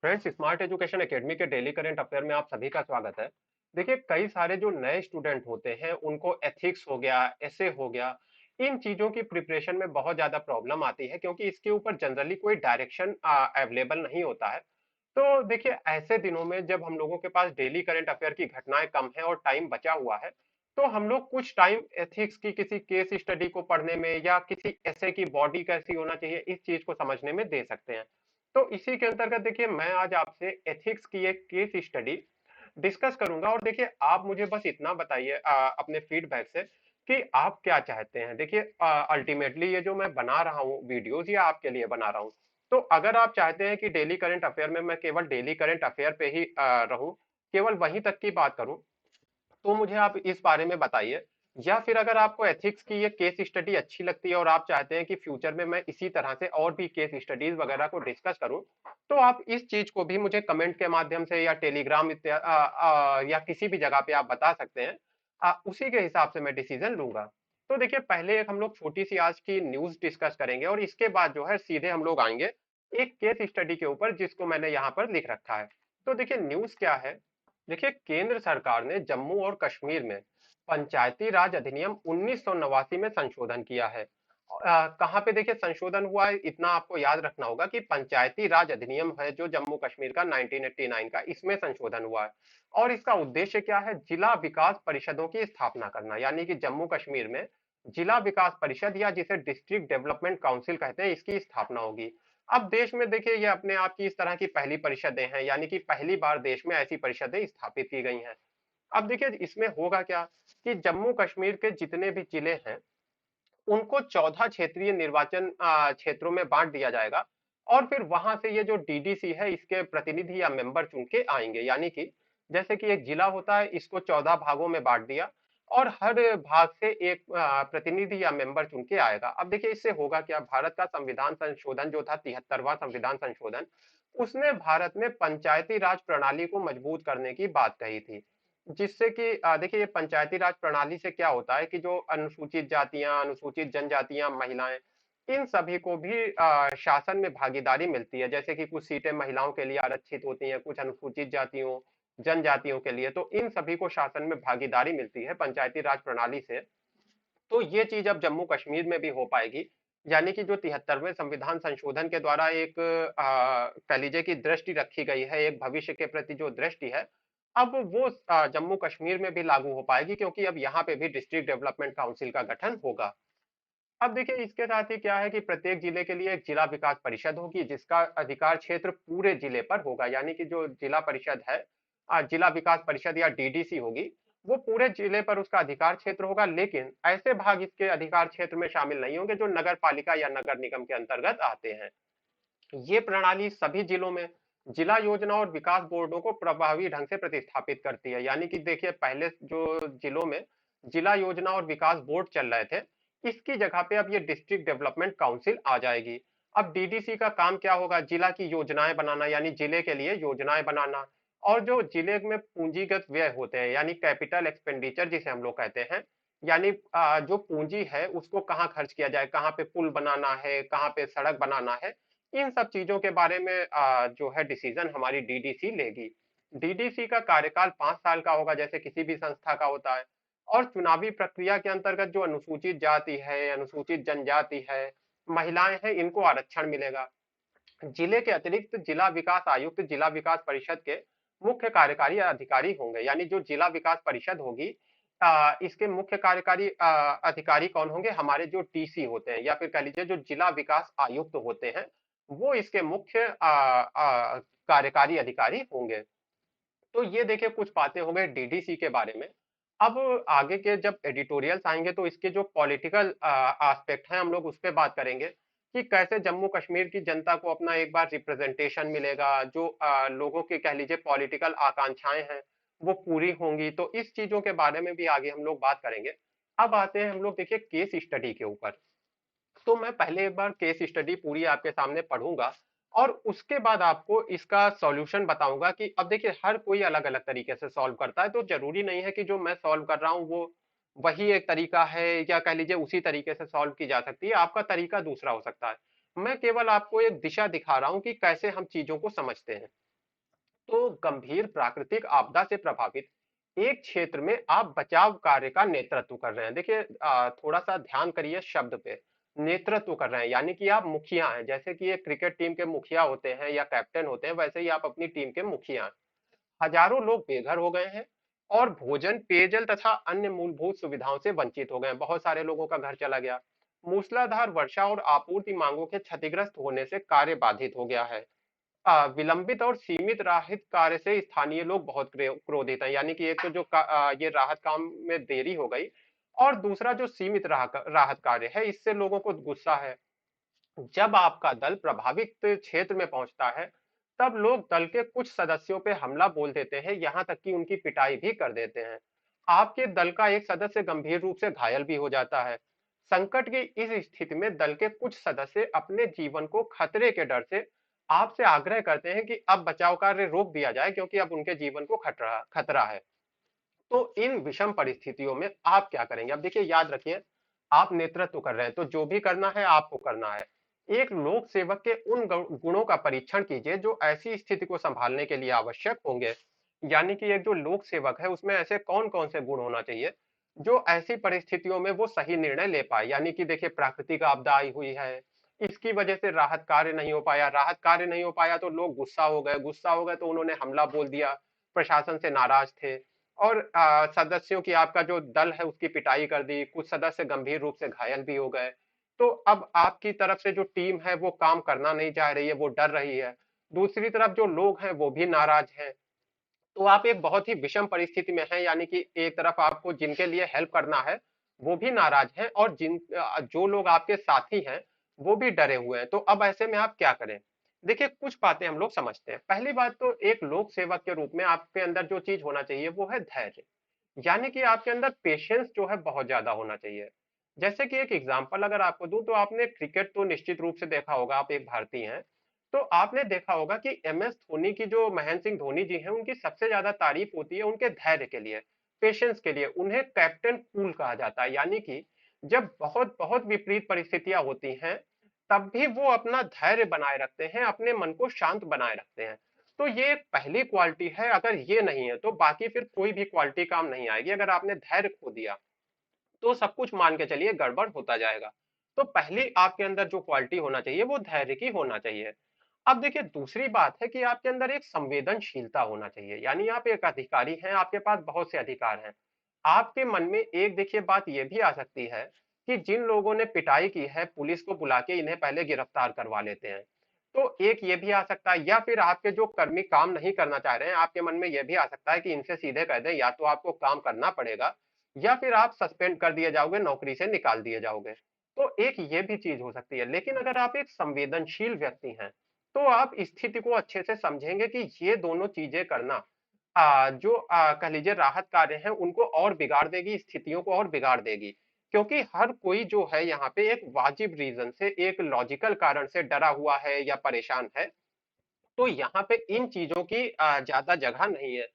Friends, smart education academy के daily current affair में आप सभी का स्वागत है। देखिए, कई सारे जो नए स्टूडेंट होते हैं उनको एथिक्स हो गया, ऐसे हो गया, इन चीजों की प्रिपरेशन में बहुत ज्यादा प्रॉब्लम आती है क्योंकि इसके ऊपर जनरली कोई डायरेक्शन अवेलेबल नहीं होता है। तो देखिए, ऐसे दिनों में जब हम लोगों के पास डेली करंट अफेयर की घटनाएं कम है और टाइम बचा हुआ है, तो हम लोग कुछ टाइम एथिक्स की किसी केस स्टडी को पढ़ने में या किसी ऐसे की बॉडी कैसी होना चाहिए इस चीज को समझने में दे सकते हैं। तो इसी के अंतर्गत देखिए, मैं आज आपसे एथिक्स की एक केस स्टडी डिस्कस करूंगा और देखिए, आप मुझे बस इतना बताइए अपने फीडबैक से कि आप क्या चाहते हैं। देखिए, अल्टीमेटली ये जो मैं बना रहा हूँ वीडियोस, ये आपके लिए बना रहा हूँ। तो अगर आप चाहते हैं कि डेली करंट अफेयर में मैं केवल डेली करंट अफेयर पे ही रहूं, केवल वहीं तक की बात करूं, तो मुझे आप इस बारे में बताइए। या फिर अगर आपको एथिक्स की ये केस स्टडी अच्छी लगती है और आप चाहते हैं कि फ्यूचर में मैं इसी तरह से और भी केस स्टडीज वगैरह को डिस्कस करूं, तो आप इस चीज को भी मुझे कमेंट के माध्यम से या टेलीग्राम या किसी भी जगह पे आप बता सकते हैं। उसी के हिसाब से मैं डिसीजन लूंगा। तो देखिए, पहले एक हम लोग छोटी सी आज की न्यूज डिस्कस करेंगे और इसके बाद जो है सीधे हम लोग आएंगे एक केस स्टडी के ऊपर जिसको मैंने यहाँ पर लिख रखा है। तो देखिए, न्यूज क्या है। देखिए, केंद्र सरकार ने जम्मू और कश्मीर में पंचायती राज अधिनियम 1989 में संशोधन किया है। कहाँ पे देखिए संशोधन हुआ है, इतना आपको याद रखना होगा कि पंचायती राज अधिनियम है जो जम्मू कश्मीर का 1989 का, इसमें संशोधन हुआ है। और इसका उद्देश्य क्या है, जिला विकास परिषदों की स्थापना करना, यानी कि जम्मू कश्मीर में जिला विकास परिषद या जिसे डिस्ट्रिक्ट डेवलपमेंट काउंसिल कहते हैं, इसकी स्थापना होगी। अब देश में देखिए, ये अपने आप की इस तरह की पहली परिषदें हैं, यानी कि पहली बार देश में ऐसी परिषदें स्थापित की गई हैं। अब देखिए, इसमें होगा क्या कि जम्मू कश्मीर के जितने भी जिले हैं उनको 14 क्षेत्रीय निर्वाचन क्षेत्रों में बांट दिया जाएगा। और फिर वहां से ये जो डीडीसी है इसके प्रतिनिधि या मेंबर चुन के आएंगे, यानी कि जैसे कि एक जिला होता है, इसको 14 भागों में बांट दिया और हर भाग से एक प्रतिनिधि या मेंबर चुन के आएगा। अब देखिए, इससे होगा क्या, भारत का संविधान संशोधन जो था 73वां संविधान संशोधन, उसने भारत में पंचायती राज प्रणाली को मजबूत करने की बात कही थी। जिससे कि देखिए, ये पंचायती राज प्रणाली से क्या होता है कि जो अनुसूचित जातियां, अनुसूचित जनजातियां, महिलाएं, इन सभी को भी शासन में भागीदारी मिलती है। जैसे कि कुछ सीटें महिलाओं के लिए आरक्षित होती हैं, कुछ अनुसूचित जातियों, जनजातियों के लिए, तो इन सभी को शासन में भागीदारी मिलती है पंचायती राज प्रणाली से। तो ये चीज अब जम्मू कश्मीर में भी हो पाएगी। यानी कि जो 73वें संविधान संशोधन के द्वारा एक कह लीजिए कि दृष्टि रखी गई है, एक भविष्य के प्रति जो दृष्टि है, अब वो जम्मू कश्मीर में भी लागू हो पाएगी क्योंकि अब यहाँ पे भी डिस्ट्रिक्ट डेवलपमेंट काउंसिल का गठन होगा। अब देखिए, इसके साथ ही क्या है कि प्रत्येक जिले के लिए एक जिला विकास परिषद होगी जिसका अधिकार क्षेत्र पूरे जिले पर होगा। यानी कि जो जिला परिषद है, जिला विकास परिषद या डीडीसी होगी, वो पूरे जिले पर उसका अधिकार क्षेत्र होगा, लेकिन ऐसे भाग इसके अधिकार क्षेत्र में शामिल नहीं होंगे जो नगर पालिका या नगर निगम के अंतर्गत आते हैं। ये प्रणाली सभी जिलों में जिला योजना और विकास बोर्डों को प्रभावी ढंग से प्रतिस्थापित करती है। यानी कि देखिए, पहले जो जिलों में जिला योजना और विकास बोर्ड चल रहे थे, इसकी जगह पे अब ये डिस्ट्रिक्ट डेवलपमेंट काउंसिल आ जाएगी। अब डीडीसी का काम क्या होगा, जिला की योजनाएं बनाना, यानी जिले के लिए योजनाएं बनाना। और जो जिले में पूंजीगत व्यय होते हैं, यानी कैपिटल एक्सपेंडिचर जिसे हम लोग कहते हैं, यानी जो पूंजी है उसको कहाँ खर्च किया जाए, कहाँ पे पुल बनाना है, कहाँ पे सड़क बनाना है, इन सब चीजों के बारे में जो है डिसीजन हमारी डीडीसी लेगी। डीडीसी का कार्यकाल 5 साल का होगा, जैसे किसी भी संस्था का होता है। और चुनावी प्रक्रिया के अंतर्गत जो अनुसूचित जाति है, अनुसूचित जनजाति है, महिलाएं हैं, इनको आरक्षण मिलेगा। जिले के अतिरिक्त जिला विकास आयुक्त जिला विकास परिषद के मुख्य कार्यकारी अधिकारी होंगे। यानी जो जिला विकास परिषद होगी, इसके मुख्य कार्यकारी अधिकारी कौन होंगे, हमारे जो टीसी होते हैं या फिर कह लीजिए जो जिला विकास आयुक्त होते हैं, वो इसके मुख्य कार्यकारी अधिकारी होंगे। तो ये देखिए, कुछ बातें हो गई डीडीसी के बारे में। अब आगे के जब एडिटोरियल्स आएंगे तो इसके जो पॉलिटिकल एस्पेक्ट हैं हम लोग उस पर बात करेंगे कि कैसे जम्मू कश्मीर की जनता को अपना एक बार रिप्रेजेंटेशन मिलेगा, जो लोगों की कह लीजिए पॉलिटिकल आकांक्षाएं हैं वो पूरी होंगी। तो इस चीजों के बारे में भी आगे हम लोग बात करेंगे। अब आते हैं हम लोग देखिए केस स्टडी के ऊपर। तो मैं पहले एक बार केस स्टडी पूरी आपके सामने पढ़ूंगा और उसके बाद आपको इसका सॉल्यूशन बताऊंगा कि अब देखिए, हर कोई अलग अलग तरीके से सॉल्व करता है, तो जरूरी नहीं है कि जो मैं सॉल्व कर रहा हूँ वो वही एक तरीका है या कह लीजिए उसी तरीके से सॉल्व की जा सकती है। आपका तरीका दूसरा हो सकता है। मैं केवल आपको एक दिशा दिखा रहा हूँ कि कैसे हम चीजों को समझते हैं। तो गंभीर प्राकृतिक आपदा से प्रभावित एक क्षेत्र में आप बचाव कार्य का नेतृत्व कर रहे हैं। देखिए थोड़ा सा ध्यान करिए शब्द पे, नेतृत्व कर रहे हैं यानी कि आप मुखिया हैं। जैसे कि एक क्रिकेट टीम के मुखिया होते हैं या कैप्टन होते हैं, वैसे ही आप अपनी टीम के मुखिया हैं। हजारों लोग बेघर हो गए हैं और भोजन, पेयजल तथा अन्य मूलभूत सुविधाओं से वंचित हो गए हैं। बहुत सारे लोगों का घर चला गया। मूसलाधार वर्षा और आपूर्ति मांगों के क्षतिग्रस्त होने से कार्य बाधित हो गया है। विलंबित और सीमित राहत कार्य से स्थानीय लोग बहुत क्रोधित हैं। यानी कि एक तो जो ये राहत काम में देरी हो गई, और दूसरा जो सीमित राहत कार्य है, इससे लोगों को गुस्सा है। जब आपका दल प्रभावित क्षेत्र में पहुंचता है, तब लोग दल के कुछ सदस्यों पे हमला बोल देते हैं, यहाँ तक कि उनकी पिटाई भी कर देते हैं। आपके दल का एक सदस्य गंभीर रूप से घायल भी हो जाता है। संकट की इस स्थिति में दल के कुछ सदस्य अपने जीवन को खतरे के डर से आपसे आग्रह करते हैं कि अब बचाव कार्य रोक दिया जाए, क्योंकि अब उनके जीवन को खतरा खतरा है। तो इन विषम परिस्थितियों में आप क्या करेंगे? अब देखिए, याद रखिए, आप नेतृत्व कर रहे हैं, तो जो भी करना है आपको करना है। एक लोक सेवक के उन गुणों का परीक्षण कीजिए जो ऐसी स्थिति को संभालने के लिए आवश्यक होंगे। यानी कि एक जो लोक सेवक है, उसमें ऐसे कौन कौन से गुण होना चाहिए जो ऐसी परिस्थितियों में वो सही निर्णय ले पाए। यानी कि देखिए, प्राकृतिक आपदा आई हुई है, इसकी वजह से राहत कार्य नहीं हो पाया, राहत कार्य नहीं हो पाया तो लोग गुस्सा हो गए तो उन्होंने हमला बोल दिया, प्रशासन से नाराज थे, और सदस्यों की, आपका जो दल है उसकी पिटाई कर दी, कुछ सदस्य गंभीर रूप से घायल भी हो गए। तो अब आपकी तरफ से जो टीम है वो काम करना नहीं चाह रही है, वो डर रही है। दूसरी तरफ जो लोग हैं वो भी नाराज हैं। तो आप एक बहुत ही विषम परिस्थिति में हैं। यानी कि एक तरफ आपको जिनके लिए हेल्प करना है वो भी नाराज हैं, और जो लोग आपके साथी हैं वो भी डरे हुए हैं। तो अब ऐसे में आप क्या करें? देखिए, कुछ बातें हम लोग समझते हैं। पहली बात तो, एक लोक सेवक के रूप में आपके अंदर जो चीज होना चाहिए वो है धैर्य। यानी कि आपके अंदर पेशेंस जो है बहुत ज्यादा होना चाहिए। जैसे कि एक एग्जांपल अगर आपको दूं, तो आपने क्रिकेट तो निश्चित रूप से देखा होगा, आप एक भारतीय हैं। तो आपने देखा होगा कि एम एस धोनी की, जो महेंद्र सिंह धोनी जी हैं, उनकी सबसे ज्यादा तारीफ होती है उनके धैर्य के लिए, पेशेंस के लिए। उन्हें कैप्टन कूल कहा जाता है। यानी कि जब बहुत बहुत विपरीत परिस्थितियां होती हैं, तब भी वो अपना धैर्य बनाए रखते हैं, अपने मन को शांत बनाए रखते हैं। तो ये एक पहली क्वालिटी है। अगर ये नहीं है तो बाकी फिर कोई भी क्वालिटी काम नहीं आएगी। अगर आपने धैर्य खो दिया तो सब कुछ मान के चलिए गड़बड़ होता जाएगा। तो पहली आपके अंदर जो क्वालिटी होना चाहिए वो धैर्य की होना चाहिए। अब देखिए, दूसरी बात है कि आपके अंदर एक संवेदनशीलता होना चाहिए। यानी आप एक अधिकारी हैं, आपके पास बहुत से अधिकार हैं। आपके मन में एक, देखिए, बात ये भी आ सकती है कि जिन लोगों ने पिटाई की है, पुलिस को बुला के इन्हें पहले गिरफ्तार करवा लेते हैं। तो एक ये भी आ सकता है, या फिर आपके जो कर्मी काम नहीं करना चाह रहे हैं, आपके मन में ये भी आ सकता है कि इनसे सीधे कह दें, या तो आपको काम करना पड़ेगा या फिर आप सस्पेंड कर दिए जाओगे, नौकरी से निकाल दिए जाओगे। तो एक ये भी चीज हो सकती है। लेकिन अगर आप एक संवेदनशील व्यक्ति हैं, तो आप स्थिति को अच्छे से समझेंगे कि ये दोनों चीजें करना जो कह लीजिए राहत कार्य हैं उनको और बिगाड़ देगी, स्थितियों को और बिगाड़ देगी। क्योंकि हर कोई जो है यहाँ पे एक वाजिब रीजन से, एक लॉजिकल कारण से डरा हुआ है या परेशान है। तो यहाँ पे इन चीजों की ज्यादा जगह नहीं है।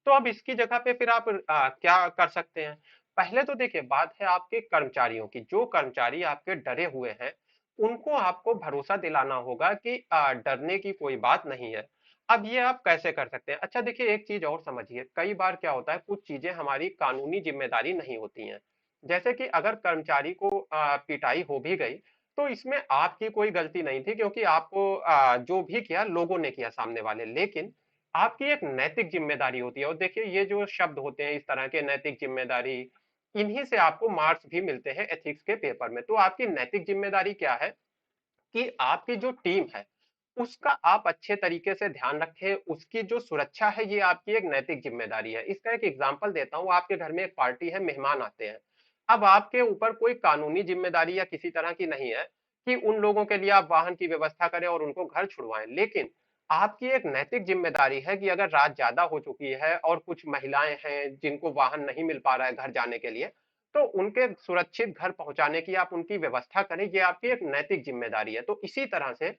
तो अब इसकी जगह पे फिर आप क्या कर सकते हैं? पहले तो देखिए, बात है आपके कर्मचारियों की। जो कर्मचारी आपके डरे हुए हैं, उनको आपको भरोसा दिलाना होगा कि डरने की कोई बात नहीं है। अब ये आप कैसे कर सकते हैं? अच्छा देखिए, एक चीज और समझिए, कई बार क्या होता है, कुछ चीजें हमारी कानूनी जिम्मेदारी नहीं होती हैं। जैसे कि अगर कर्मचारी को पिटाई हो भी गई, तो इसमें आपकी कोई गलती नहीं थी, क्योंकि आपको जो भी किया लोगों ने किया, सामने वाले। लेकिन आपकी एक नैतिक जिम्मेदारी होती है। और देखिए, ये जो शब्द होते हैं इस तरह के, नैतिक जिम्मेदारी, इन्हीं से आपको मार्क्स भी मिलते हैं एथिक्स के पेपर में। तो आपकी नैतिक जिम्मेदारी क्या है कि आपकी जो टीम है उसका आप अच्छे तरीके से ध्यान रखें, उसकी जो सुरक्षा है ये आपकी एक नैतिक जिम्मेदारी है। इसका एक एग्जांपल देता हूँ, आपके घर में एक पार्टी है, मेहमान आते हैं। अब आपके ऊपर कोई कानूनी जिम्मेदारी या किसी तरह की नहीं है कि उन लोगों के लिए आप वाहन की व्यवस्था करें और उनको घर छुड़वाएं। लेकिन आपकी एक नैतिक जिम्मेदारी है कि अगर रात ज्यादा हो चुकी है और कुछ महिलाएं हैं जिनको वाहन नहीं मिल पा रहा है घर जाने के लिए, तो उनके सुरक्षित घर पहुंचाने की आप उनकी व्यवस्था करें। ये आपकी एक नैतिक जिम्मेदारी है। तो इसी तरह से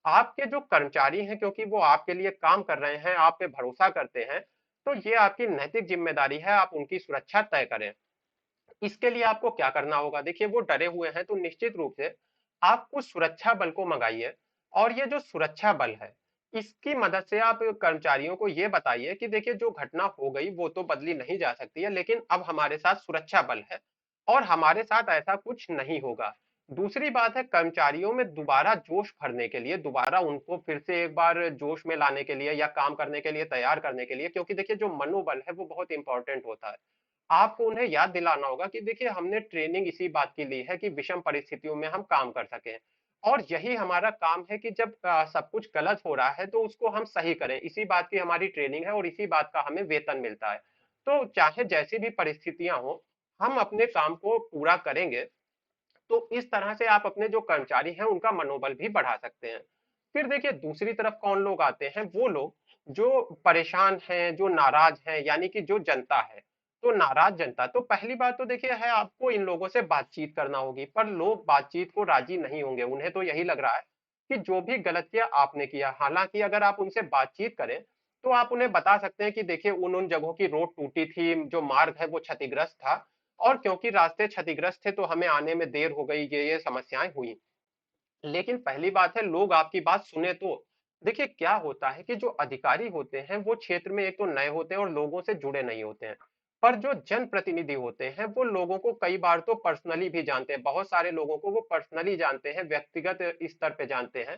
आपके जो कर्मचारी हैं, क्योंकि वो आपके लिए काम कर रहे हैं, आप पे भरोसा करते हैं, तो ये आपकी नैतिक जिम्मेदारी है, आप उनकी सुरक्षा तय करें। इसके लिए आपको क्या करना होगा? देखिए, वो डरे हुए हैं, तो निश्चित रूप से आप कुछ सुरक्षा बल को मंगाइए। और ये जो सुरक्षा बल है, इसकी मदद से आप कर्मचारियों को ये बताइए कि देखिए जो घटना हो गई वो तो बदली नहीं जा सकती है, लेकिन अब हमारे साथ सुरक्षा बल है और हमारे साथ ऐसा कुछ नहीं होगा। दूसरी बात है कर्मचारियों में दोबारा जोश भरने के लिए, दोबारा उनको फिर से एक बार जोश में लाने के लिए या काम करने के लिए तैयार करने के लिए, क्योंकि देखिए जो मनोबल है वो बहुत इंपॉर्टेंट होता है। आपको उन्हें याद दिलाना होगा कि देखिए हमने ट्रेनिंग इसी बात की ली है कि विषम परिस्थितियों में हम काम कर सकें और यही हमारा काम है कि जब सब कुछ गलत हो रहा है तो उसको हम सही करें। इसी बात की हमारी ट्रेनिंग है और इसी बात का हमें वेतन मिलता है। तो चाहे जैसी भी परिस्थितियां हो, हम अपने काम को पूरा करेंगे। तो इस तरह से आप अपने जो कर्मचारी हैं उनका मनोबल भी बढ़ा सकते हैं। फिर देखिए दूसरी तरफ कौन लोग आते हैं, वो लोग जो परेशान हैं, जो नाराज हैं, यानी कि जो जनता है। तो नाराज जनता, तो पहली बात तो देखिए है आपको इन लोगों से बातचीत करना होगी, पर लोग बातचीत को राजी नहीं होंगे। उन्हें तो यही लग रहा है कि जो भी गलतियां आपने किया, हालांकि अगर आप उनसे बातचीत करें तो आप उन्हें बता सकते हैं कि देखिए उन उन जगहों की रोड टूटी थी, जो मार्ग है वो क्षतिग्रस्त था और क्योंकि रास्ते क्षतिग्रस्त थे तो हमें आने में देर हो गई, ये समस्याएं हुई। लेकिन पहली बात है लोग आपकी बात सुने तो। देखिए क्या होता है कि जो अधिकारी होते हैं वो क्षेत्र में एक तो नए होते हैं और लोगों से जुड़े नहीं होते हैं। पर जो जनप्रतिनिधि होते हैं वो लोगों को कई बार तो पर्सनली भी जानते हैं, बहुत सारे लोगों को वो पर्सनली जानते हैं, व्यक्तिगत स्तर पे जानते हैं।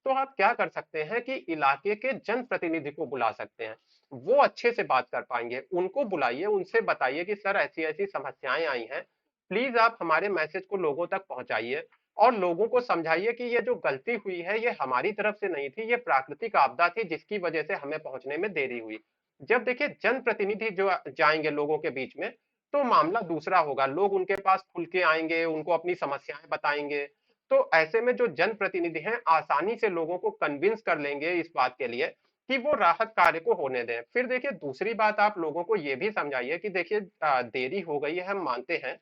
तो आप क्या कर सकते हैं कि इलाके के जनप्रतिनिधि को बुला सकते हैं। वो अच्छे से बात कर पाएंगे, उनको बुलाइए, उनसे बताइए कि सर ऐसी ऐसी समस्याएं आई हैं, प्लीज आप हमारे मैसेज को लोगों तक पहुंचाइए और लोगों को समझाइए कि ये जो गलती हुई है ये हमारी तरफ से नहीं थी, ये प्राकृतिक आपदा थी जिसकी वजह से हमें पहुंचने में देरी हुई। जब देखिए जनप्रतिनिधि जो जाएंगे लोगों के बीच में तो मामला दूसरा होगा, लोग उनके पास खुल के आएंगे, उनको अपनी समस्याएं बताएंगे। तो ऐसे में जो जनप्रतिनिधि हैं आसानी से लोगों को कन्विंस कर लेंगे इस बात के लिए कि वो राहत कार्य को होने दें। फिर देखिए दूसरी बात आप लोगों को ये भी समझाइए कि देखिए देरी हो गई है हम मानते हैं,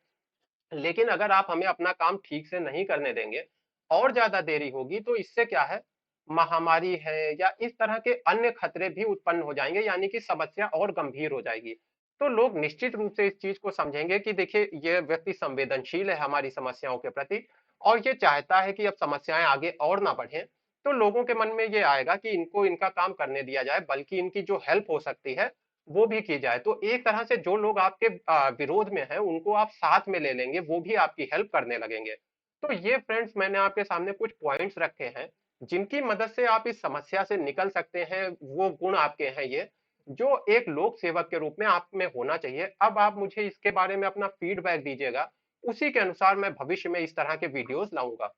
लेकिन अगर आप हमें अपना काम ठीक से नहीं करने देंगे और ज्यादा देरी होगी तो इससे क्या है, महामारी है या इस तरह के अन्य खतरे भी उत्पन्न हो जाएंगे, यानी कि समस्या और गंभीर हो जाएगी। तो लोग निश्चित रूप से इस चीज को समझेंगे कि देखिए ये व्यक्ति संवेदनशील है हमारी समस्याओं के प्रति और ये चाहता है कि अब समस्याएं आगे और ना बढ़े। तो लोगों के मन में ये आएगा कि इनको इनका काम करने दिया जाए, बल्कि इनकी जो हेल्प हो सकती है वो भी की जाए। तो एक तरह से जो लोग आपके विरोध में हैं उनको आप साथ में ले लेंगे, वो भी आपकी हेल्प करने लगेंगे। तो ये फ्रेंड्स मैंने आपके सामने कुछ पॉइंट्स रखे हैं जिनकी मदद से आप इस समस्या से निकल सकते हैं। वो गुण आपके हैं ये जो एक लोक सेवक के रूप में आप में होना चाहिए। अब आप मुझे इसके बारे में अपना फीडबैक दीजिएगा, उसी के अनुसार मैं भविष्य में इस तरह के वीडियोस लाऊंगा।